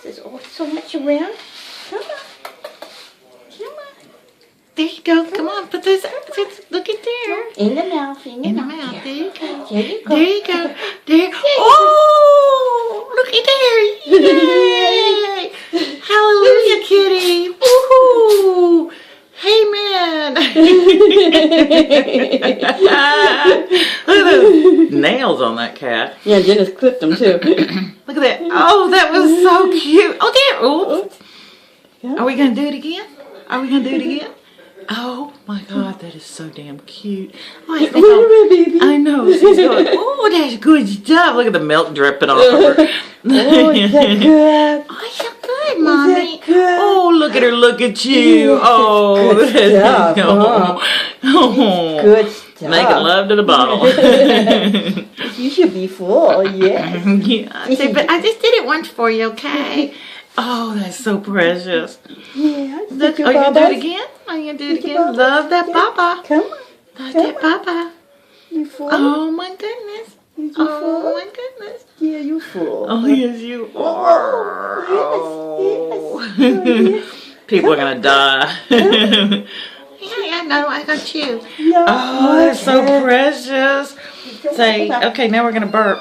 There's so much around. Come on. Come on. There you go. Come on, put this. Look at there. In the mouth. In the mouth. There you go. There you go. There you go. There. Oh, look at there. Yay! Hallelujah, kitty. Woohoo! Amen. Look at those nails on that cat. Yeah, Jenna's clipped them too. Look at that. Oh, that was so cute. Oh, there. Oops. Are we going to do it again? Are we going to do it again? Oh, my God. That is so damn cute. Oh, I, baby. I know. She's going, oh, that's good stuff. Look at the milk dripping off of her. Oh, is that good? Oh, so good, Mommy. Good? Oh, look at her. Look at you. Oh, good stuff, oh. Good stuff. Making love to the bottle. You should be full, yeah. Yeah. But I just did it once for you, okay? Oh, that's so precious. Yeah. Look, are you going to do it again? Are you going to do it again? Love that papa. Come on. Love that papa. You full? Oh, my goodness. You Oh, full? my goodness. Yeah, you full. Oh, yes, you are. Oh, yes. People are going to die. Yeah, no, I got you. No, Oh, that's so precious. Say, okay, now we're going to burp.